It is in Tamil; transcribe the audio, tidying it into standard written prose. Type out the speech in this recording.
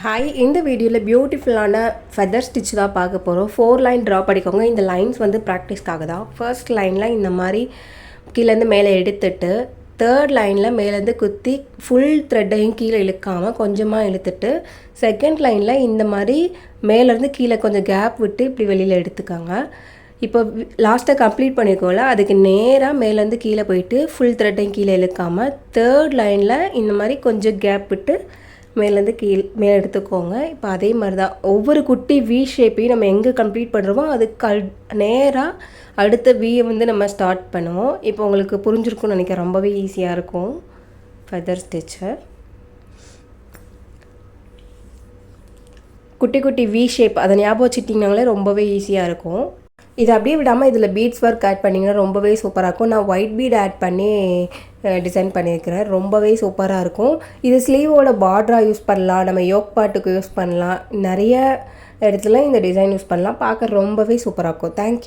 ஹாய், இந்த வீடியோவில் பியூட்டிஃபுல்லான ஃபெதர் ஸ்டிச் தான் பார்க்க போகிறோம். 4 லைன் ட்ரா பண்ணிக்கோங்க. இந்த லைன்ஸ் வந்து ப்ராக்டிஸ்க்காக தான். ஃபர்ஸ்ட் லைனில் இந்த மாதிரி கீழேருந்து மேலே எடுத்துட்டு, தேர்ட் லைனில் மேலேருந்து குத்தி ஃபுல் த்ரெட்டையும் கீழே இழுக்காமல் கொஞ்சமாக இழுத்துட்டு, செகண்ட் லைனில் இந்த மாதிரி மேலேருந்து கீழே கொஞ்சம் கேப் விட்டு இப்படி வெளியில் எடுத்துக்காங்க. இப்போ லாஸ்ட்டாக கம்ப்ளீட் பண்ணியிருக்கோம்ல, அதுக்கு நேராக மேலேருந்து கீழே போயிட்டு ஃபுல் த்ரெட்டையும் கீழே இழுக்காமல் தேர்ட் லைனில் இந்த மாதிரி கொஞ்சம் கேப் விட்டு மேலேருந்து மேலே எடுத்துக்கோங்க. இப்போ அதே மாதிரி தான் ஒவ்வொரு குட்டி வி ஷேப்பையும் நம்ம எங்கே கம்ப்ளீட் பண்ணுறோமோ அதுக்கு நேராக அடுத்த வியை வந்து நம்ம ஸ்டார்ட் பண்ணுவோம். இப்போ உங்களுக்கு புரிஞ்சிருக்கும்னு நினைக்கிறேன். ரொம்பவே ஈஸியாக இருக்கும் ஃபெதர் ஸ்டிச்சு. குட்டி குட்டி வி ஷேப் அதை ஞாபகம் வச்சுட்டிங்கனாலே ரொம்பவே ஈஸியாக இருக்கும். இது அப்படியே விடாமல் இதில் பீட்ஸ் ஒர்க் ஆட் பண்ணிங்கன்னா ரொம்பவே சூப்பராக இருக்கும். நான் ஒயிட் பீட் ஆட் பண்ணி டிசைன் பண்ணியிருக்கிறேன். ரொம்பவே சூப்பராக இருக்கும். இது ஸ்லீவோட பார்டராக யூஸ் பண்ணலாம், நம்ம யோக் பாட்டுக்கு யூஸ் பண்ணலாம், நிறைய இடத்துல இந்த டிசைன் யூஸ் பண்ணலாம். பார்க்க ரொம்பவே சூப்பராக இருக்கும். தேங்க்யூ.